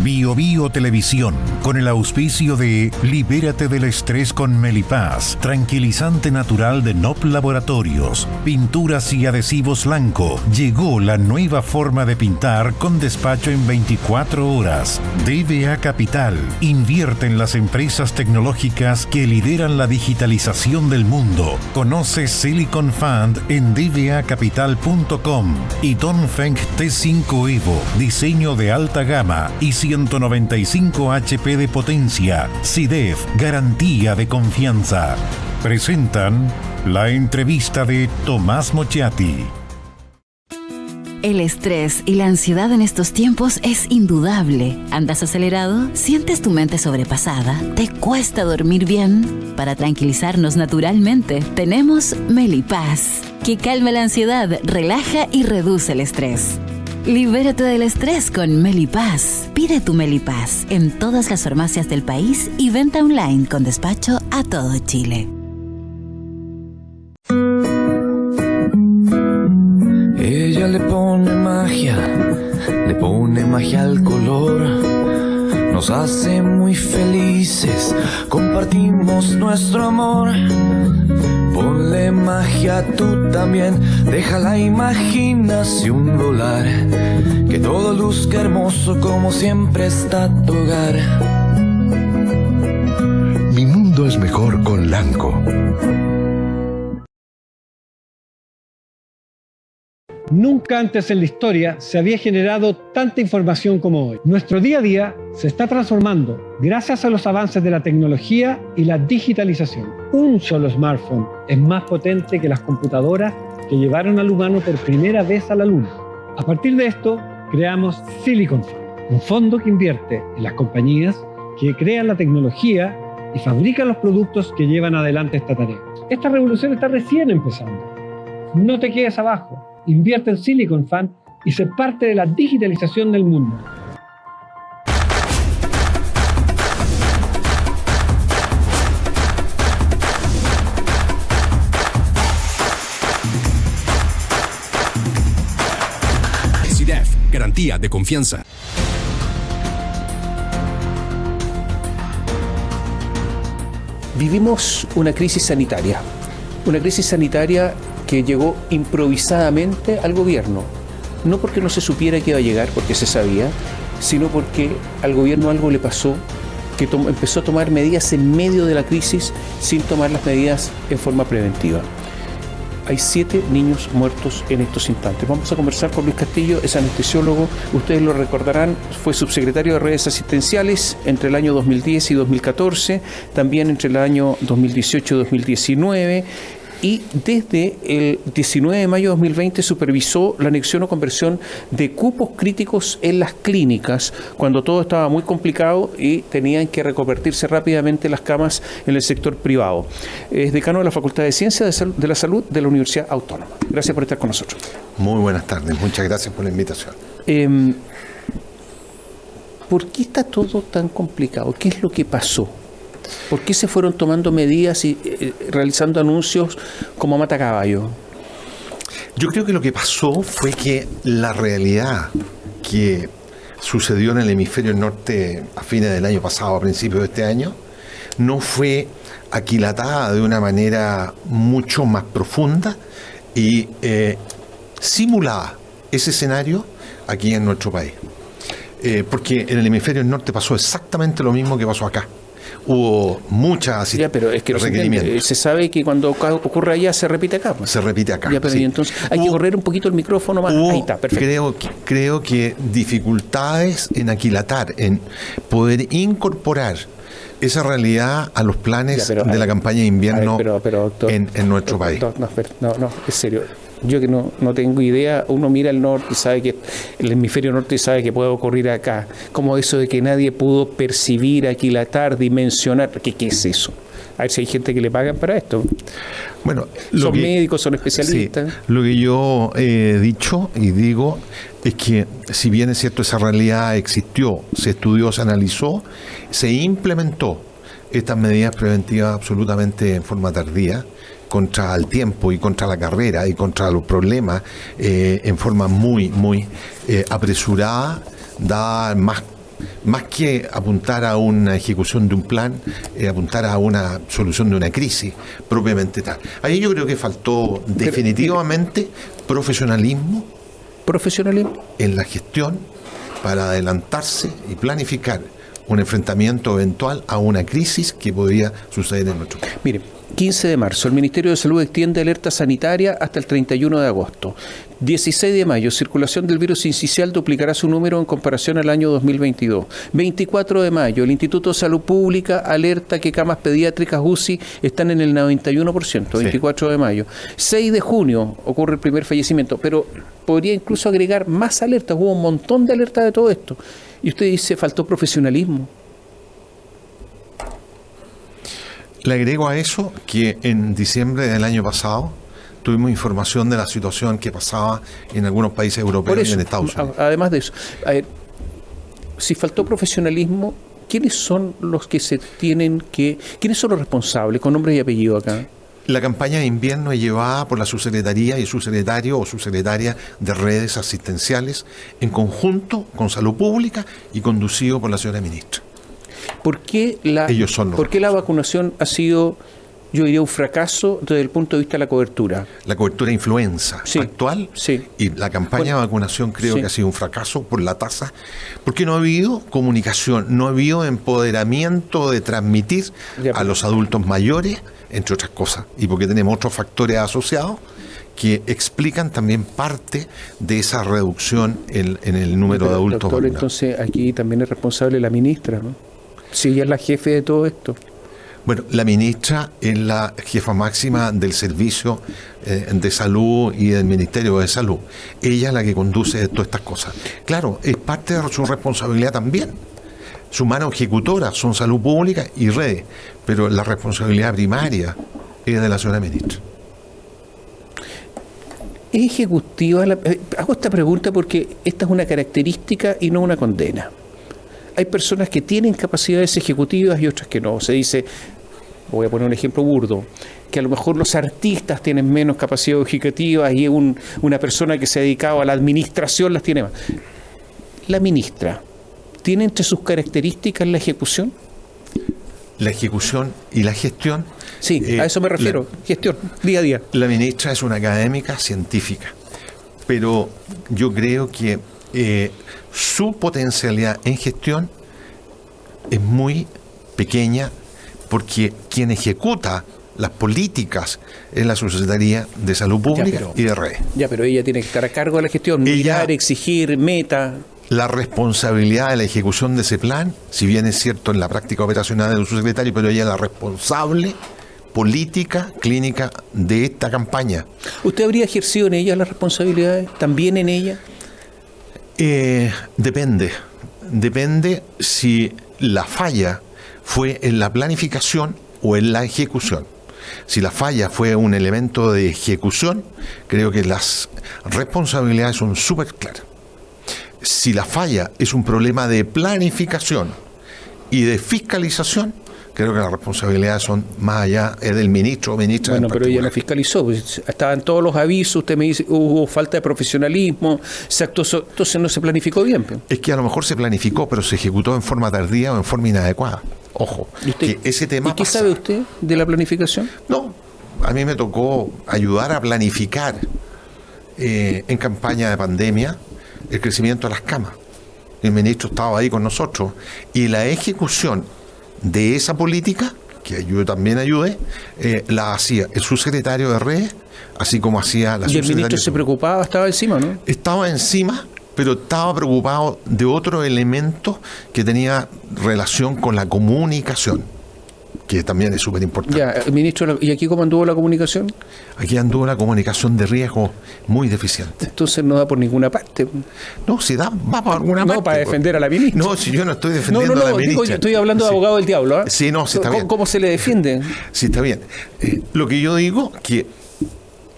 Bio Bio Televisión, con el auspicio de Libérate del estrés con Melipaz, tranquilizante natural de NOP Laboratorios, pinturas y adhesivos Lanco. Llegó la nueva forma de pintar con despacho en 24 horas. DBA Capital, invierte en las empresas tecnológicas que lideran la digitalización del mundo. Conoce Silicon Fund en dbacapital.com. y Dongfeng T5 Evo, diseño de alta gama y 195 HP de potencia. SIDEF, garantía de confianza. Presentan la entrevista de Tomás Mochiati. El estrés y la ansiedad en estos tiempos es indudable. ¿Andas acelerado? ¿Sientes tu mente sobrepasada? ¿Te cuesta dormir bien? Para tranquilizarnos naturalmente, tenemos Melipaz, que calma la ansiedad, relaja y reduce el estrés. Libérate del estrés con Melipaz. Pide tu Melipaz en todas las farmacias del país y venta online con despacho a todo Chile. Ella le pone magia al color, nos hace muy felices, compartimos nuestro amor. Ponle magia tú también, deja la imaginación volar, que todo luzca hermoso como siempre está tu hogar. Mi mundo es mejor con Lanco. Nunca antes en la historia se había generado tanta información como hoy. Nuestro día a día se está transformando gracias a los avances de la tecnología y la digitalización. Un solo smartphone es más potente que las computadoras que llevaron al humano por primera vez a la Luna. A partir de esto, creamos Silicon Fund, un fondo que invierte en las compañías que crean la tecnología y fabrican los productos que llevan adelante esta tarea. Esta revolución está recién empezando. No te quedes abajo. Invierte en Silicon Fund y sé parte de la digitalización del mundo. SIDEF, garantía de confianza. Vivimos una crisis sanitaria que llegó improvisadamente al gobierno, no porque no se supiera que iba a llegar, porque se sabía, sino porque al gobierno algo le pasó, que empezó a tomar medidas en medio de la crisis sin tomar las medidas en forma preventiva. Hay 7 niños muertos en estos instantes. Vamos a conversar con Luis Castillo, es anestesiólogo, ustedes lo recordarán, fue subsecretario de redes asistenciales entre el año 2010 y 2014, también entre el año 2018 y 2019, y desde el 19 de mayo de 2020 supervisó la anexión o conversión de cupos críticos en las clínicas, cuando todo estaba muy complicado y tenían que reconvertirse rápidamente las camas en el sector privado. Es decano de la Facultad de Ciencias de la Salud de la Universidad Autónoma. Gracias por estar con nosotros. Muy buenas tardes, muchas gracias por la invitación. ¿Por qué está todo tan complicado? ¿Qué es lo que pasó? ¿Por qué se fueron tomando medidas y realizando anuncios como matacaballo? Yo creo que lo que pasó fue que la realidad que sucedió en el hemisferio norte a fines del año pasado, a principios de este año, no fue aquilatada de una manera mucho más profunda y simulada ese escenario aquí en nuestro país. Porque en el hemisferio norte pasó exactamente lo mismo que pasó acá. Hubo muchas pero es que requerimientos. Se sabe que cuando ocurre allá se repite acá. Se repite acá. Pero sí. entonces hay que correr un poquito el micrófono más. Ahí está, perfecto. Creo que dificultades en aquilatar, en poder incorporar esa realidad a los planes de la campaña de invierno doctor, en nuestro país. No, es serio. Yo que no tengo idea, uno mira el norte y sabe que el hemisferio norte sabe que puede ocurrir acá, como eso de que nadie pudo percibir, aquilatar, dimensionar. ¿Qué es eso? A ver si hay gente que le pagan para esto. Bueno, son médicos, son especialistas. Sí, lo que yo he dicho y digo es que si bien es cierto esa realidad existió, se estudió, se analizó, se implementó estas medidas preventivas absolutamente en forma tardía, contra el tiempo y contra la carrera y contra los problemas, en forma muy apresurada, dada más más que apuntar a una ejecución de un plan, apuntar a una solución de una crisis propiamente tal. Ahí yo creo que faltó definitivamente profesionalismo en la gestión para adelantarse y planificar un enfrentamiento eventual a una crisis que podría suceder en nuestro país. Mire, 15 de marzo, el Ministerio de Salud extiende alerta sanitaria hasta el 31 de agosto. 16 de mayo, circulación del virus incisional duplicará su número en comparación al año 2022. 24 de mayo, el Instituto de Salud Pública alerta que camas pediátricas UCI están en el 91%. 24 de mayo. 6 de junio ocurre el primer fallecimiento, pero podría incluso agregar más alertas. Hubo un montón de alertas de todo esto. Y usted dice, faltó profesionalismo. Le agrego a eso que en diciembre del año pasado tuvimos información de la situación que pasaba en algunos países europeos y en Estados Unidos. Además de eso, a ver, si faltó profesionalismo, ¿quiénes son los que quiénes son los responsables, con nombre y apellido acá? La campaña de invierno es llevada por la subsecretaría y subsecretario o subsecretaria de redes asistenciales en conjunto con Salud Pública y conducido por la señora ministra. ¿Por qué la vacunación ha sido, yo diría, un fracaso desde el punto de vista de la cobertura? La cobertura de influenza actual y la campaña de vacunación creo que ha sido un fracaso por la tasa, porque no ha habido comunicación, no ha habido empoderamiento de transmitir a los adultos mayores, entre otras cosas, y porque tenemos otros factores asociados que explican también parte de esa reducción en el número de adultos doctor, vacunados. Entonces aquí también es responsable la ministra, ¿no? Si ella es la jefe de todo esto. Bueno, la ministra es la jefa máxima del Servicio de Salud y del Ministerio de Salud. Ella es la que conduce todas estas cosas. Claro, es parte de su responsabilidad también. Su mano ejecutora son Salud Pública y redes, pero la responsabilidad primaria es de la señora ministra. ¿Es ejecutiva? Hago esta pregunta porque esta es una característica y no una condena. Hay personas que tienen capacidades ejecutivas y otras que no. Se dice, voy a poner un ejemplo burdo, que a lo mejor los artistas tienen menos capacidad ejecutiva y una persona que se ha dedicado a la administración las tiene más. La ministra, ¿tiene entre sus características la ejecución? La ejecución y la gestión. Sí, a eso me refiero, gestión, día a día. La ministra es una académica científica, pero yo creo que su potencialidad en gestión es muy pequeña porque quien ejecuta las políticas es la Subsecretaría de Salud Pública y de redes. Pero ella tiene que estar a cargo de la gestión, mirar, exigir, meta. La responsabilidad de la ejecución de ese plan, si bien es cierto en la práctica operacional de su secretario, pero ella es la responsable política clínica de esta campaña. ¿Usted habría ejercido en ella las responsabilidades? ¿También en ella? Depende si la falla fue en la planificación o en la ejecución. Si la falla fue un elemento de ejecución, creo que las responsabilidades son súper claras. Si la falla es un problema de planificación y de fiscalización, creo que las responsabilidades son más allá del ministro o ministra. Bueno, pero ella no fiscalizó, pues, estaban todos los avisos, usted me dice, hubo falta de profesionalismo, se actuó, entonces no se planificó bien. Pues. Es que a lo mejor se planificó, pero se ejecutó en forma tardía o en forma inadecuada. Ojo, que ese tema ¿Y qué sabe usted de la planificación? No, a mí me tocó ayudar a planificar en campaña de pandemia el crecimiento de las camas. El ministro estaba ahí con nosotros y la ejecución de esa política, que yo también ayudé, la hacía el subsecretario de redes, así como hacía la subsecretaria. ¿Y el ministro se preocupaba, estaba encima, no? Estaba encima, pero estaba preocupado de otro elemento que tenía relación con la comunicación, que también es súper importante. Ya, ministro, ¿y aquí cómo anduvo la comunicación? Aquí anduvo la comunicación de riesgo muy deficiente. Entonces no da por ninguna parte. No, si da, va por alguna parte. No, para defender a la ministra. No, si yo no estoy defendiendo a la ministra. Digo, yo estoy hablando de abogado del diablo. ¿Eh? Sí, no, sí está bien. ¿Cómo se le defiende? Sí, está bien. Lo que yo digo que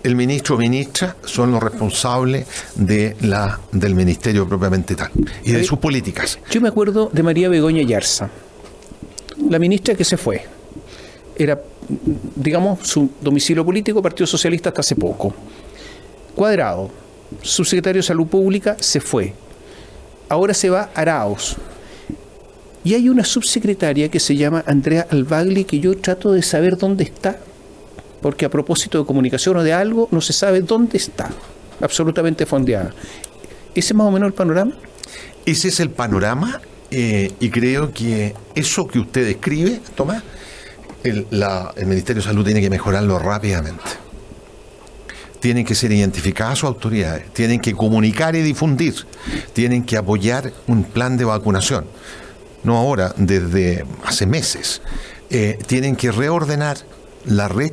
el ministro o ministra son los responsables del ministerio propiamente tal y de sus políticas. Yo me acuerdo de María Begoña Yarza, la ministra que se fue. Era, digamos, su domicilio político, Partido Socialista hasta hace poco. Cuadrado, subsecretario de Salud Pública, se fue. Ahora se va Arauz. Y hay una subsecretaria que se llama Andrea Albagli, que yo trato de saber dónde está, porque a propósito de comunicación o de algo, no se sabe dónde está, absolutamente fondeada. ¿Ese es más o menos el panorama? Ese es el panorama, y creo que eso que usted describe, Tomás, el Ministerio de Salud tiene que mejorarlo rápidamente. Tienen que ser identificadas sus autoridades, tienen que comunicar y difundir, tienen que apoyar un plan de vacunación. No ahora, desde hace meses. Tienen que reordenar la red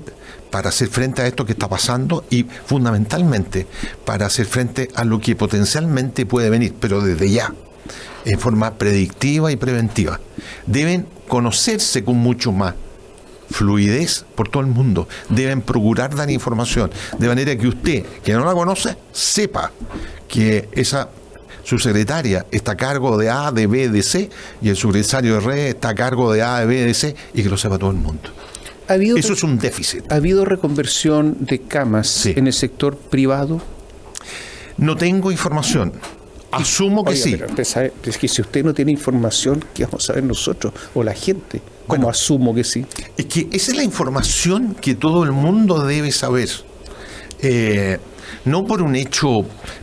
para hacer frente a esto que está pasando y fundamentalmente para hacer frente a lo que potencialmente puede venir, pero desde ya, en forma predictiva y preventiva. Deben conocerse con mucho más fluidez por todo el mundo. Deben procurar dar información, de manera que usted, que no la conoce, sepa que esa subsecretaria está a cargo de A, de B, de C, y el subsecretario de Red está a cargo de A, de B, de C, y que lo sepa todo el mundo. Eso es un déficit. ¿Ha habido reconversión de camas en el sector privado? No tengo información. Asumo que sí. Pero es que si usted no tiene información, ¿qué vamos a saber nosotros o la gente? ¿Cómo asumo que sí? Es que esa es la información que todo el mundo debe saber. No por un hecho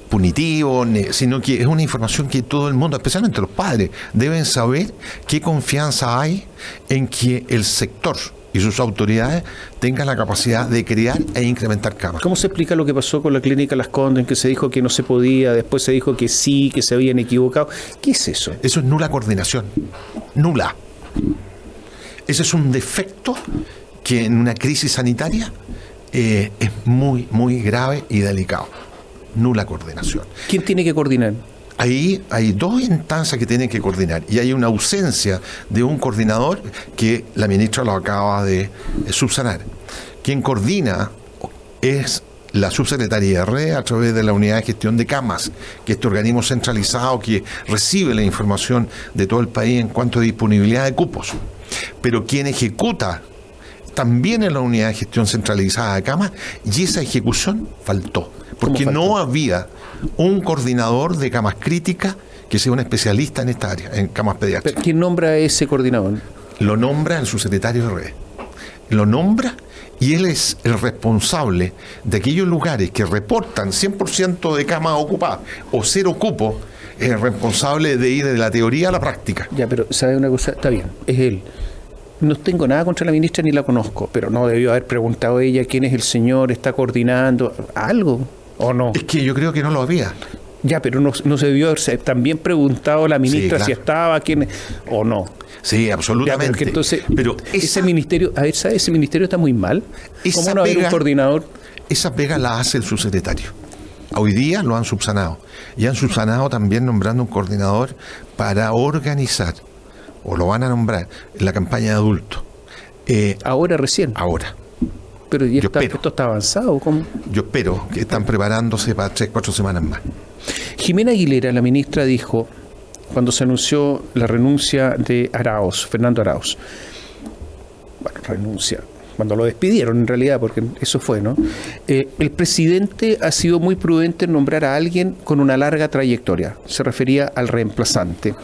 punitivo, sino que es una información que todo el mundo, especialmente los padres, deben saber qué confianza hay en que el sector y sus autoridades tengan la capacidad de crear e incrementar camas. ¿Cómo se explica lo que pasó con la clínica Las Condes, en que se dijo que no se podía, después se dijo que sí, que se habían equivocado? ¿Qué es eso? Eso es nula coordinación. Nula. Ese es un defecto que en una crisis sanitaria es muy, muy grave y delicado. Nula coordinación. ¿Quién tiene que coordinar? Ahí hay dos instancias que tienen que coordinar y hay una ausencia de un coordinador que la ministra lo acaba de subsanar. Quien coordina es la subsecretaría de Red a través de la unidad de gestión de camas, que es este organismo centralizado que recibe la información de todo el país en cuanto a disponibilidad de cupos. Pero quien ejecuta también en la unidad de gestión centralizada de camas, y esa ejecución faltó, porque no había un coordinador de camas críticas que sea un especialista en esta área, en camas pediátricas. ¿Quién nombra a ese coordinador? Lo nombra el subsecretario de Red. Lo nombra y él es el responsable de aquellos lugares que reportan 100% de camas ocupadas o cero cupo, es el responsable de ir de la teoría a la práctica. Ya, pero ¿sabe una cosa? Está bien, es él. No tengo nada contra la ministra ni la conozco, pero no debió haber preguntado ella quién es el señor, está coordinando, algo, ¿o no? Es que yo creo que no lo había. Ya, pero no se debió haber también preguntado a la ministra, sí, claro, si estaba, quién, o no. Sí, absolutamente. Ya, entonces, pero ese ministerio, a ver, ¿sabe? Ese ministerio está muy mal. ¿Cómo no hay un coordinador? Esa pega la hace el subsecretario. Hoy día lo han subsanado. Y han subsanado también nombrando un coordinador para organizar, o lo van a nombrar, la campaña de adultos. ¿Ahora recién? Ahora. Pero ya esto está avanzado, ¿cómo? Yo espero que están preparándose para 3-4 semanas más. Jimena Aguilera, la ministra, dijo, cuando se anunció la renuncia de Arauz, Fernando Arauz, bueno, renuncia, cuando lo despidieron en realidad, porque eso fue, ¿no? El presidente ha sido muy prudente en nombrar a alguien con una larga trayectoria, se refería al reemplazante,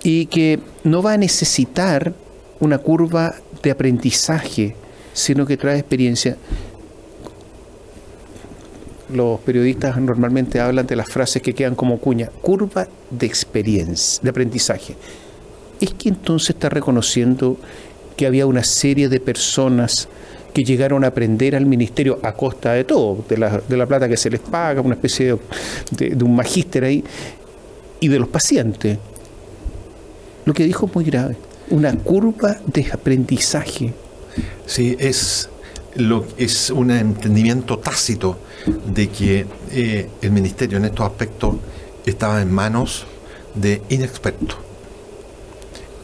y que no va a necesitar una curva de aprendizaje, sino que trae experiencia. Los periodistas normalmente hablan de las frases que quedan como cuña, curva de experiencia, de aprendizaje. ¿Es que entonces está reconociendo que había una serie de personas que llegaron a aprender al ministerio a costa de todo, de la plata que se les paga, una especie de un magíster ahí, y de los pacientes? Lo que dijo es muy grave, una curva de aprendizaje. Sí, es un entendimiento tácito de que el ministerio en estos aspectos estaba en manos de inexpertos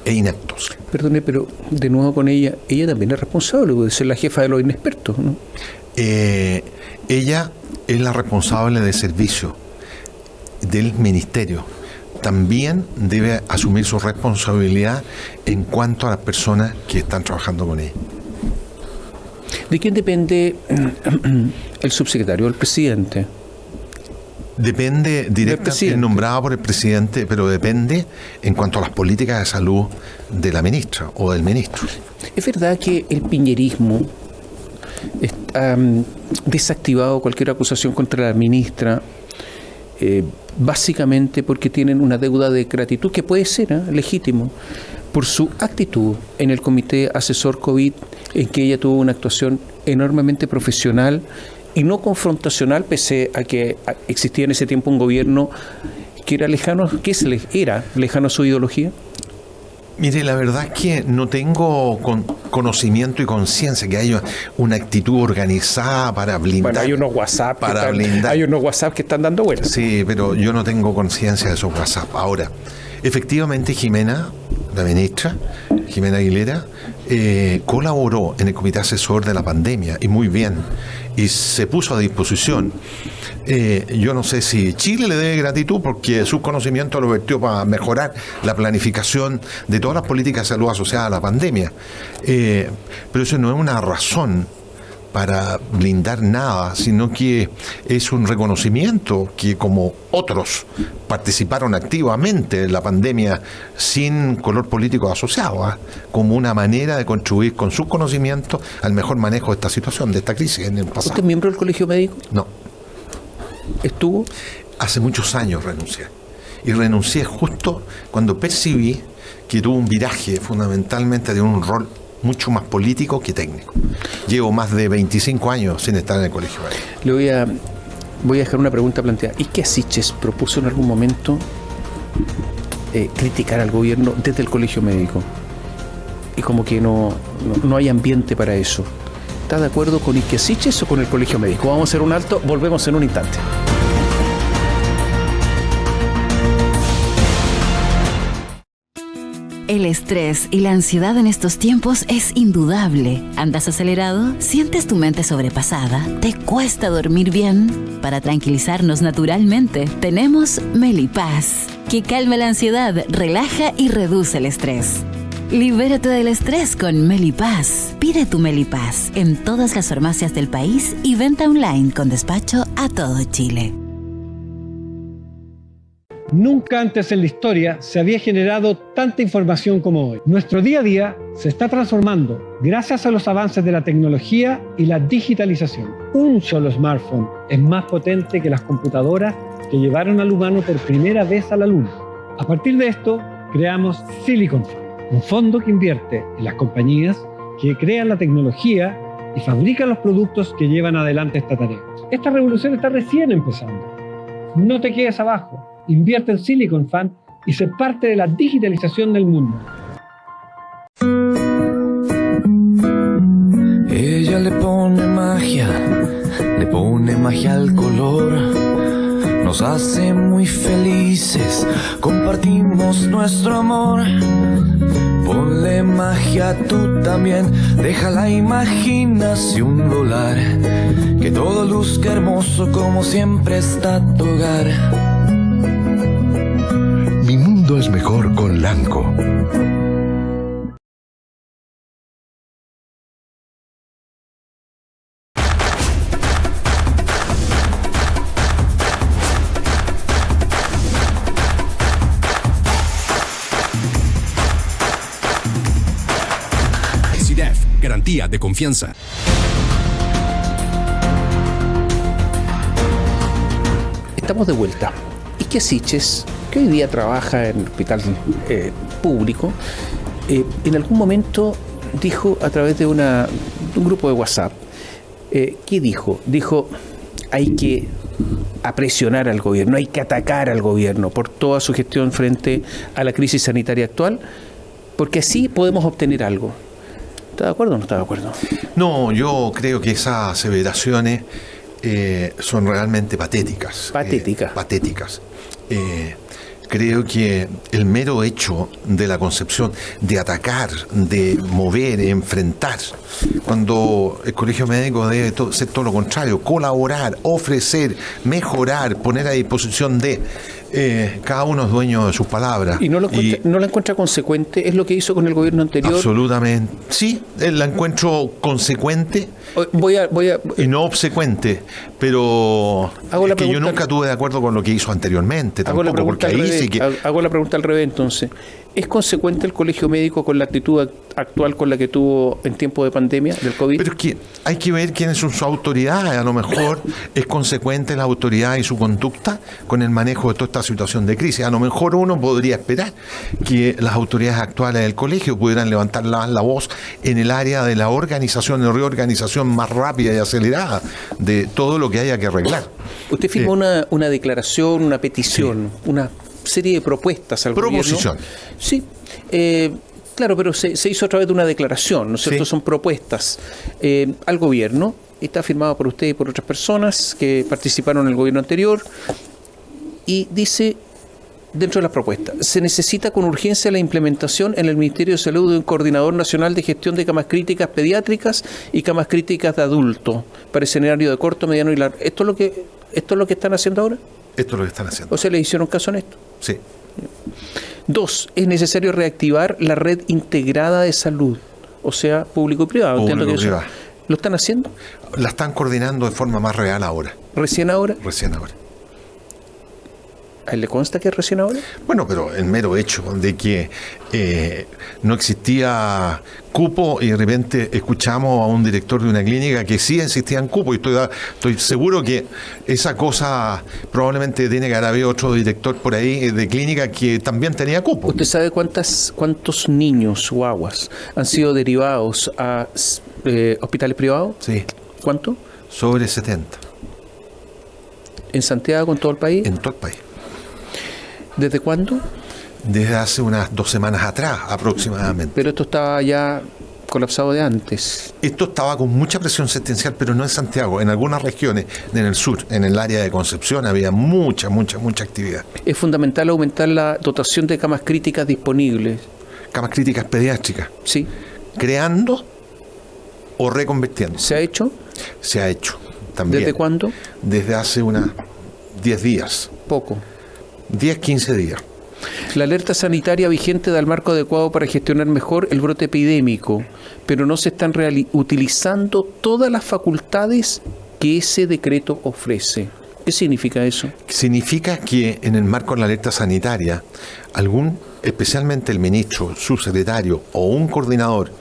e ineptos. Perdone, pero de nuevo con ella también es responsable de ser la jefa de los inexpertos, ¿no? Ella es la responsable de servicio del ministerio. También debe asumir su responsabilidad en cuanto a las personas que están trabajando con ella. ¿De quién depende el subsecretario, el presidente? Depende directamente, nombrado por el presidente, pero depende en cuanto a las políticas de salud de la ministra o del ministro. ¿Es verdad que el piñerismo ha desactivado cualquier acusación contra la ministra, básicamente porque tienen una deuda de gratitud, que puede ser legítimo, por su actitud en el comité asesor COVID, en que ella tuvo una actuación enormemente profesional y no confrontacional, pese a que existía en ese tiempo un gobierno que era lejano, era lejano a su ideología? Mire, la verdad es que no tengo conocimiento y conciencia que haya una actitud organizada para blindar. Bueno, hay unos WhatsApp que están dando vueltas. Sí, pero yo no tengo conciencia de esos WhatsApp. Ahora, efectivamente, Jimena, la ministra, Jimena Aguilera, colaboró en el comité asesor de la pandemia, y muy bien, y se puso a disposición. Yo no sé si Chile le debe gratitud porque sus conocimientos lo vertió para mejorar la planificación de todas las políticas de salud asociadas a la pandemia. Pero eso no es una razón para blindar nada, sino que es un reconocimiento que, como otros participaron activamente en la pandemia sin color político asociado, como una manera de contribuir con sus conocimientos al mejor manejo de esta situación, de esta crisis en el pasado. ¿Usted es miembro del Colegio Médico? No. ¿Estuvo? Hace muchos años renuncié. Y renuncié justo cuando percibí que tuvo un viraje fundamentalmente de un rol mucho más político que técnico. Llevo más de 25 años sin estar en el Colegio Médico. Le voy a dejar una pregunta planteada. ¿Y qué Siches propuso en algún momento criticar al gobierno desde el Colegio Médico? Y como que no hay ambiente para eso. ¿Está de acuerdo con Ike Siches o con el Colegio Médico? Vamos a hacer un alto, volvemos en un instante. El estrés y la ansiedad en estos tiempos es indudable. ¿Andas acelerado? ¿Sientes tu mente sobrepasada? ¿Te cuesta dormir bien? Para tranquilizarnos naturalmente, tenemos Melipaz, que calma la ansiedad, relaja y reduce el estrés. Libérate del estrés con Melipaz. Pide tu Melipaz en todas las farmacias del país y venta online con despacho a todo Chile. Nunca antes en la historia se había generado tanta información como hoy. Nuestro día a día se está transformando gracias a los avances de la tecnología y la digitalización. Un solo smartphone es más potente que las computadoras que llevaron al humano por primera vez a la Luna. A partir de esto, creamos Silicon Fund, un fondo que invierte en las compañías que crean la tecnología y fabrican los productos que llevan adelante esta tarea. Esta revolución está recién empezando. No te quedes abajo. Invierte en Silicon Fund y sé parte de la digitalización del mundo. Ella le pone magia al color. Nos hace muy felices, compartimos nuestro amor. Ponle magia tú también, deja la imaginación volar. Que todo luzca hermoso como siempre está tu hogar. Mi mundo es mejor con Lanco. CDEF, garantía de confianza. Estamos de vuelta. Ike Siches, que hoy día trabaja en el hospital público, en algún momento dijo a través de un grupo de WhatsApp, ¿qué dijo? Dijo, hay que presionar al gobierno, hay que atacar al gobierno por toda su gestión frente a la crisis sanitaria actual, porque así podemos obtener algo. ¿Está de acuerdo o no está de acuerdo? No, yo creo que esas aseveraciones son realmente patéticas. Patéticas. Creo que el mero hecho de la concepción de atacar, de mover, de enfrentar, cuando el Colegio Médico debe ser todo lo contrario, colaborar, ofrecer, mejorar, poner a disposición de cada uno es dueño de sus palabras. ¿Y no la encuentra consecuente? ¿Es lo que hizo con el gobierno anterior? Absolutamente. Sí, la encuentro consecuente y no obsecuente, pero es que yo nunca estuve de acuerdo con lo que hizo anteriormente, tampoco, porque ahí sí que... Hago la pregunta al revés, entonces. ¿Es consecuente el Colegio Médico con la actitud actual con la que tuvo en tiempo de pandemia del COVID? Pero es que hay que ver quiénes son sus autoridades. A lo mejor es consecuente la autoridad y su conducta con el manejo de toda esta situación de crisis. A lo mejor uno podría esperar que las autoridades actuales del colegio pudieran levantar la voz en el área de la organización y reorganización más rápida y acelerada de todo lo que haya que arreglar. Usted firmó una declaración, una petición, una serie de propuestas al Proposición. gobierno. Sí, claro, pero se hizo a través de una declaración, ¿no es cierto? Son propuestas al gobierno. Está firmado por usted y por otras personas que participaron en el gobierno anterior. Y dice, dentro de las propuestas, se necesita con urgencia la implementación en el Ministerio de Salud de un coordinador nacional de gestión de camas críticas pediátricas y camas críticas de adultos para escenario de corto, mediano y largo. ¿Esto es lo que están haciendo ahora? Esto es lo que están haciendo. ¿O sea, le hicieron caso en esto? Sí. 2. Es necesario reactivar la red integrada de salud, o sea, público y privado. Entiendo que eso lo están haciendo. La están coordinando de forma más real ahora. ¿Recién ahora? Recién ahora. ¿A él le consta que es recién ahora? Bueno, pero el mero hecho de que no existía cupo y de repente escuchamos a un director de una clínica que sí existía en cupo, y estoy seguro que esa cosa probablemente tiene que haber otro director por ahí de clínica que también tenía cupo. ¿Usted sabe cuántos niños guaguas han sido derivados a hospitales privados? Sí. ¿Cuánto? Sobre 70. ¿En Santiago, en todo el país? En todo el país. ¿Desde cuándo? Desde hace unas 2 semanas atrás, aproximadamente. Pero esto estaba ya colapsado de antes. Esto estaba con mucha presión asistencial, pero no en Santiago. En algunas regiones, en el sur, en el área de Concepción, había mucha actividad. Es fundamental aumentar la dotación de camas críticas disponibles. Camas críticas pediátricas. Sí. ¿Creando o reconvirtiendo? ¿Se ha hecho? Se ha hecho también. ¿Desde cuándo? Desde hace unos 10 días. Poco. 10, 15 días. La alerta sanitaria vigente da el marco adecuado para gestionar mejor el brote epidémico, pero no se están utilizando todas las facultades que ese decreto ofrece. ¿Qué significa eso? Significa que en el marco de la alerta sanitaria, especialmente el ministro, subsecretario o un coordinador,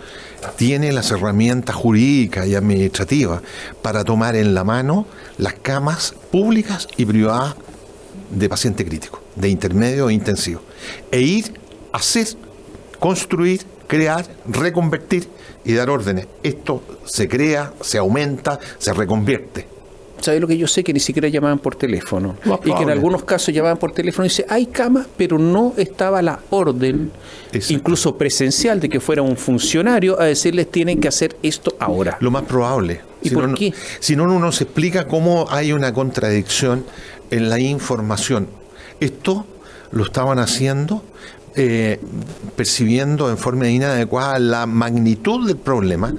tiene las herramientas jurídicas y administrativas para tomar en la mano las camas públicas y privadas de paciente crítico, de intermedio e intensivo, e ir a hacer, construir, crear, reconvertir y dar órdenes. Esto se crea, se aumenta, se reconvierte. ¿Sabe lo que yo sé? Que ni siquiera llamaban por teléfono. Y que en algunos casos llamaban por teléfono y dice, hay camas, pero no estaba la orden, incluso presencial, de que fuera un funcionario a decirles tienen que hacer esto ahora. Lo más probable. ¿Y por qué? Si no, uno se explica cómo hay una contradicción en la información. Esto lo estaban haciendo percibiendo en forma inadecuada la magnitud del problema,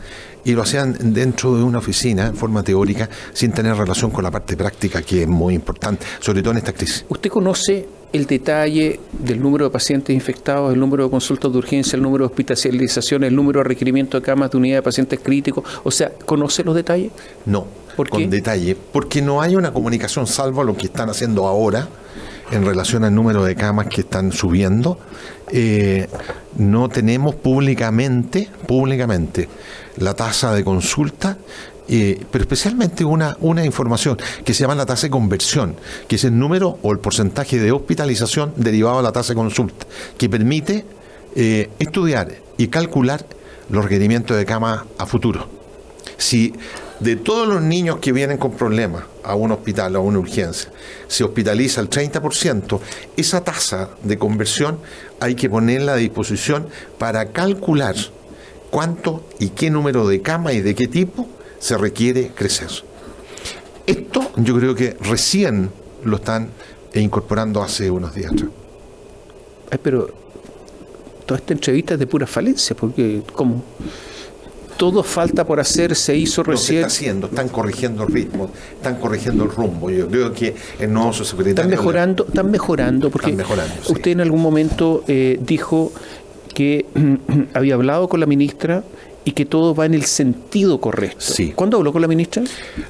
y lo hacían dentro de una oficina en forma teórica sin tener relación con la parte práctica, que es muy importante, sobre todo en esta crisis. ¿Usted conoce el detalle del número de pacientes infectados, el número de consultas de urgencia, el número de hospitalizaciones, el número de requerimientos de camas de unidad de pacientes críticos? O sea, ¿conoce los detalles? No, con detalle, porque no hay una comunicación, salvo lo que están haciendo ahora en relación al número de camas que están subiendo. No tenemos públicamente la tasa de consulta, pero especialmente una información que se llama la tasa de conversión, que es el número o el porcentaje de hospitalización derivado de la tasa de consulta, que permite estudiar y calcular los requerimientos de cama a futuro. Si de todos los niños que vienen con problemas a un hospital o a una urgencia se hospitaliza el 30%, esa tasa de conversión hay que ponerla a disposición para calcular cuánto y qué número de cama y de qué tipo se requiere crecer. Esto yo creo que recién lo están incorporando hace unos días atrás. Pero toda esta entrevista es de pura falencia, porque ¿cómo? todo falta por hacer, se hizo No se recién. está haciendo, están corrigiendo el ritmo, están corrigiendo el rumbo. Yo creo que el nuevo subsecretario... Están mejorando, porque Están mejorando, sí. usted en algún momento dijo que había hablado con la ministra y que todo va en el sentido correcto. Sí. ¿Cuándo habló con la ministra?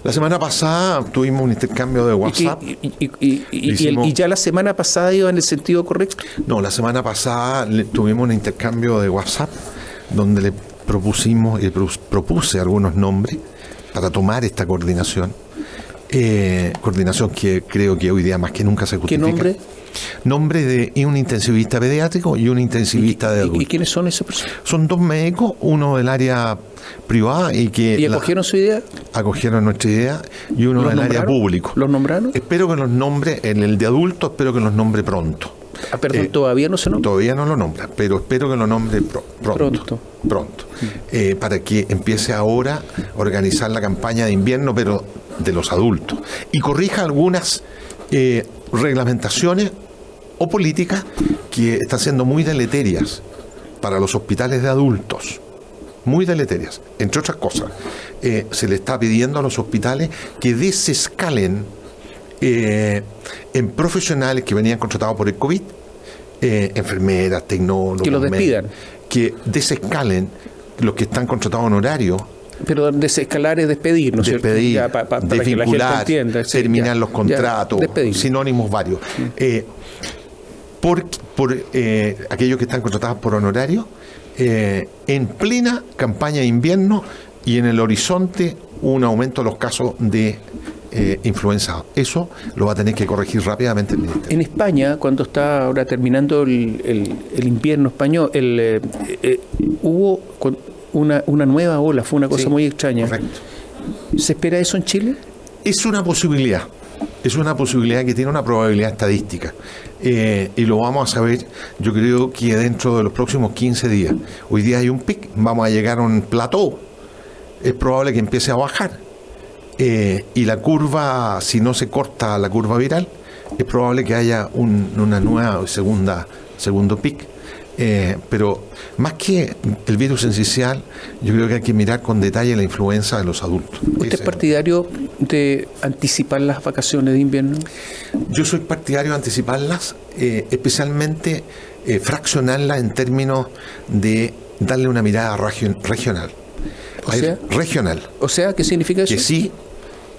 La semana pasada tuvimos un intercambio de WhatsApp. ¿Y ya la semana pasada iba en el sentido correcto? No, la semana pasada tuvimos un intercambio de WhatsApp donde le propuse algunos nombres para tomar esta coordinación. Coordinación que creo que hoy día más que nunca se justifica. ¿Qué nombre? Nombre de un intensivista pediátrico y un intensivista de adultos. ¿Y quiénes son esas personas? Son dos médicos, uno del área privada y que... ¿Y acogieron su idea? Acogieron nuestra idea y uno del área público. ¿Los nombraron? Espero que los nombre, en el de adultos, espero que los nombre pronto. Ah, perdón, ¿todavía no se nombra? Todavía no lo nombra, pero espero que lo nombre pronto. Para que empiece ahora a organizar la campaña de invierno, pero de los adultos. Y corrija algunas reglamentaciones o políticas que están siendo muy deleterias para los hospitales de adultos. Muy deleterias. Entre otras cosas, se le está pidiendo a los hospitales que desescalen en profesionales que venían contratados por el COVID, enfermeras, tecnólogos, que los despidan, que desescalen los que están contratados en horario. Pero desescalar es despedir, ¿no es cierto? Despedir, Para que la gente desvincular, entienda. Sí, terminar los contratos, sinónimos varios. Por aquellos que están contratados por honorario, en plena campaña de invierno y en el horizonte un aumento de los casos de influenza. Eso lo va a tener que corregir rápidamente el ministerio. En España, cuando está ahora terminando el invierno español, hubo una nueva ola, fue una cosa muy extraña. Correcto. ¿Se espera eso en Chile? Es una posibilidad. Es una posibilidad que tiene una probabilidad estadística. Y lo vamos a saber, yo creo que dentro de los próximos 15 días. Hoy día hay un pic, vamos a llegar a un plató. Es probable que empiece a bajar. Y la curva, si no se corta la curva viral, es probable que haya una nueva segundo pic. Pero más que el virus esencial, yo creo que hay que mirar con detalle la influenza de los adultos. ¿Usted es partidario de anticipar las vacaciones de invierno? Yo soy partidario de anticiparlas, especialmente fraccionarlas en términos de darle una mirada regional. Regional. O sea, ¿qué significa eso? Que sí,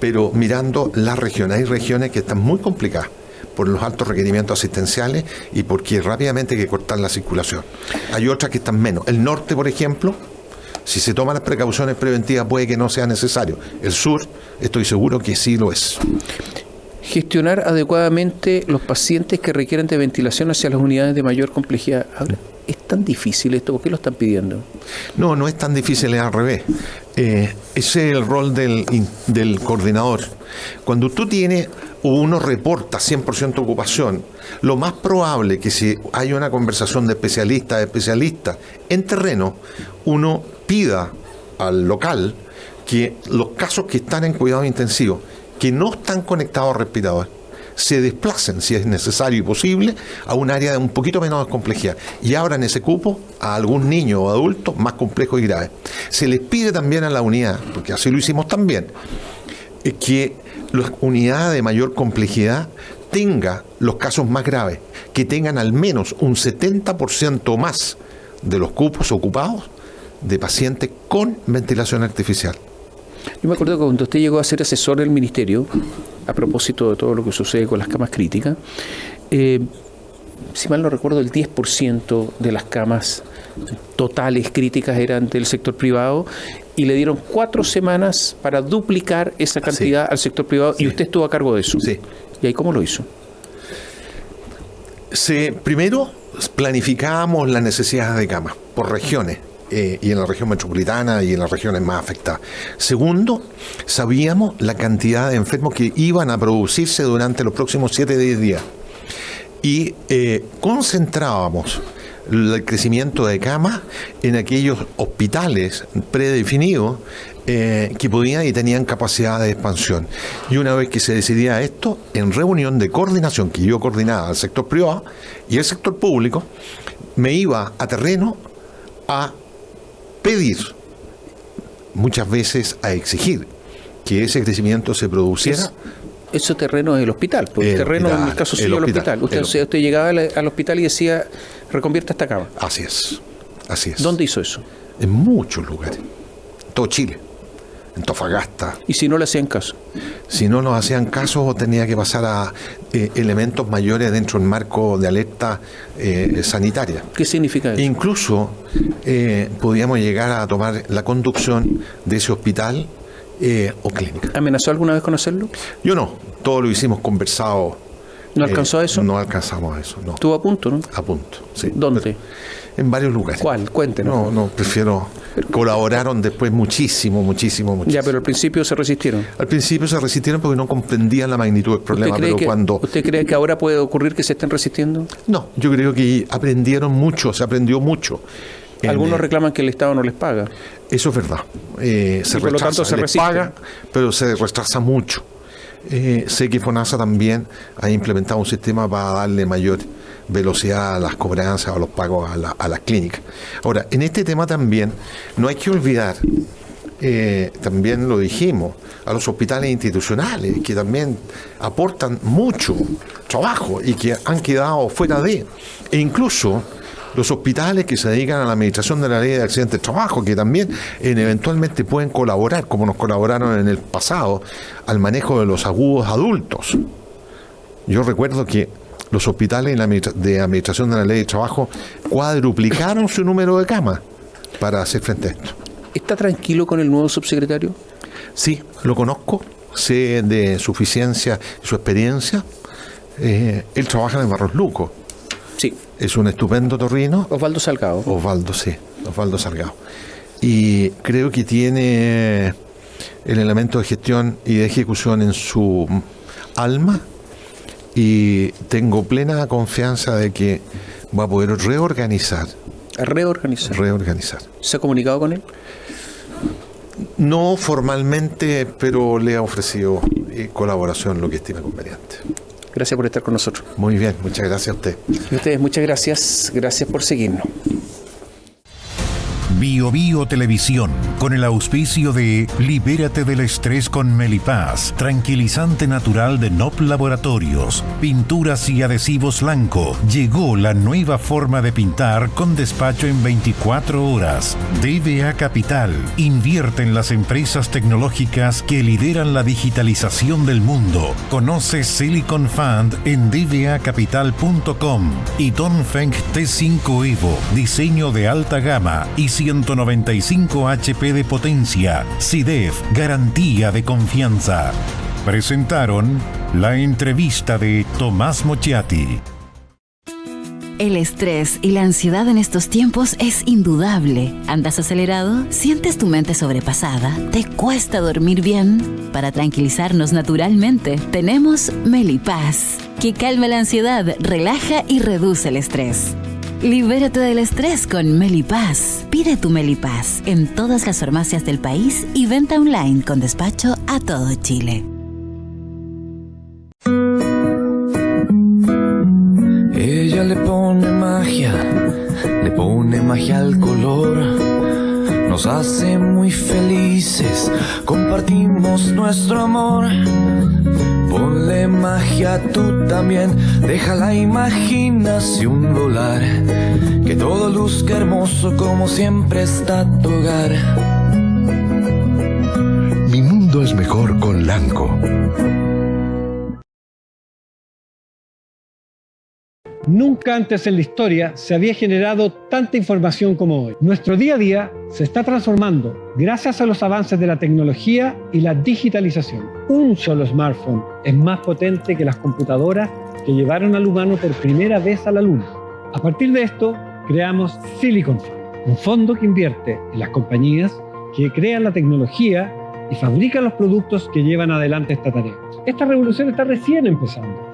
pero mirando las regiones. Hay regiones que están muy complicadas por los altos requerimientos asistenciales y porque rápidamente hay que cortar la circulación. Hay otras que están menos. El norte, por ejemplo, si se toman las precauciones preventivas puede que no sea necesario. El sur, estoy seguro que sí lo es. Gestionar adecuadamente los pacientes que requieren de ventilación hacia las unidades de mayor complejidad. Ahora, ¿es tan difícil esto? ¿Por qué lo están pidiendo? No es tan difícil, es al revés. Ese es el rol del coordinador. Cuando tú tienes o uno reporta 100% ocupación, lo más probable que si hay una conversación de especialistas en terreno, uno pida al local que los casos que están en cuidados intensivos, que no están conectados al respirador, se desplacen, si es necesario y posible, a un área de un poquito menos de complejidad y abran ese cupo a algún niño o adulto más complejo y grave. Se les pide también a la unidad, porque así lo hicimos también, que las unidades de mayor complejidad tengan los casos más graves, que tengan al menos un 70% más de los cupos ocupados de pacientes con ventilación artificial. Yo me acuerdo que cuando usted llegó a ser asesor del ministerio, a propósito de todo lo que sucede con las camas críticas, si mal no recuerdo, el 10% de las camas totales críticas eran del sector privado y le dieron 4 semanas para duplicar esa cantidad al sector privado y usted estuvo a cargo de eso. Sí. ¿Y ahí cómo lo hizo? Primero planificábamos las necesidades de camas por regiones. Y en la región metropolitana y en las regiones más afectadas. Segundo, sabíamos la cantidad de enfermos que iban a producirse durante los próximos 7-10 días. Y concentrábamos el crecimiento de camas en aquellos hospitales predefinidos que podían y tenían capacidad de expansión. Y una vez que se decidía esto, en reunión de coordinación que yo coordinaba al sector privado y el sector público, me iba a terreno a pedir muchas veces a exigir que ese crecimiento se produciera. Ese terreno es el hospital, porque el terreno hospital, en el caso suyo el hospital. Usted llegaba al hospital y decía, reconvierta esta cama. Así es. ¿Dónde hizo eso? En muchos lugares, en todo Chile, en Antofagasta. ¿Y si no le hacían caso? Si no nos hacían caso, tenía que pasar a elementos mayores dentro del marco de alerta sanitaria. ¿Qué significa eso? Incluso podíamos llegar a tomar la conducción de ese hospital o clínica. ¿Amenazó alguna vez con hacerlo? Yo no, todo lo hicimos conversado. ¿No alcanzó a eso? No alcanzamos a eso, no. ¿Estuvo a punto, no? A punto, sí. ¿Dónde? En varios lugares. ¿Cuál? Cuéntenos. No, prefiero. Colaboraron después muchísimo. Ya, pero al principio se resistieron. Al principio se resistieron porque no comprendían la magnitud del problema, pero cuando... ¿Usted cree que ahora puede ocurrir que se estén resistiendo? No, yo creo que aprendieron mucho, se aprendió mucho. Algunos reclaman que el Estado no les paga. Eso es verdad. Se por lo retrasa, tanto se les resisten. paga, pero se retrasa mucho. Sé que FONASA también ha implementado un sistema para darle mayor velocidad a las cobranzas, a los pagos a las clínicas. Ahora, en este tema también no hay que olvidar, también lo dijimos, a los hospitales institucionales, que también aportan mucho trabajo y que han quedado fuera de, e incluso los hospitales que se dedican a la administración de la ley de accidentes de trabajo, que también eventualmente pueden colaborar, como nos colaboraron en el pasado, al manejo de los agudos adultos. Yo recuerdo que los hospitales de administración de la ley de trabajo cuadruplicaron su número de camas para hacer frente a esto. ¿Está tranquilo con el nuevo subsecretario? Sí, lo conozco, sé de su eficiencia y su experiencia. Él trabaja en el Barros Luco. Sí. Es un estupendo torrino. Osvaldo Salgado. Osvaldo Salgado. Y creo que tiene el elemento de gestión y de ejecución en su alma, y tengo plena confianza de que va a poder reorganizar. ¿Se ha comunicado con él? No formalmente, pero le ha ofrecido colaboración, lo que estime conveniente. Gracias por estar con nosotros. Muy bien, muchas gracias a usted. Y a ustedes, muchas gracias. Gracias por seguirnos. Bio Bio Televisión, con el auspicio de Libérate del estrés con Melipaz, tranquilizante natural de NOP Laboratorios, pinturas y adhesivos Lanco. Llegó la nueva forma de pintar con despacho en 24 horas. DBA Capital, invierte en las empresas tecnológicas que lideran la digitalización del mundo. Conoce Silicon Fund en dbacapital.com. y Dongfeng T5 Evo, diseño de alta gama y 195 HP de potencia. SIDEF, garantía de confianza. Presentaron la entrevista de Tomás Mochiati. El estrés y la ansiedad en estos tiempos es indudable. ¿Andas acelerado? ¿Sientes tu mente sobrepasada? ¿Te cuesta dormir bien? Para tranquilizarnos naturalmente, tenemos Melipaz, que calma la ansiedad, relaja y reduce el estrés. Libérate del estrés con Melipaz. Pide tu Melipaz en todas las farmacias del país y venta online con despacho a todo Chile. Ella le pone magia al color. Nos hace muy felices, compartimos nuestro amor. Ponle magia tú también, deja la imaginación volar. Que todo luzca hermoso como siempre está tu hogar. Mi mundo es mejor con Lanco. Nunca antes en la historia se había generado tanta información como hoy. Nuestro día a día se está transformando gracias a los avances de la tecnología y la digitalización. Un solo smartphone es más potente que las computadoras que llevaron al humano por primera vez a la Luna. A partir de esto, creamos Silicon Fund, un fondo que invierte en las compañías que crean la tecnología y fabrican los productos que llevan adelante esta tarea. Esta revolución está recién empezando.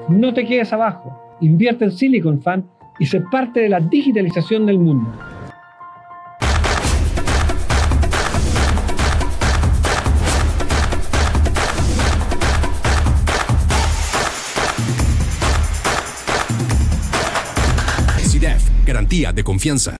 No te quedes abajo. Invierte en Silicon Fund y sé parte de la digitalización del mundo. SIDEF, garantía de confianza.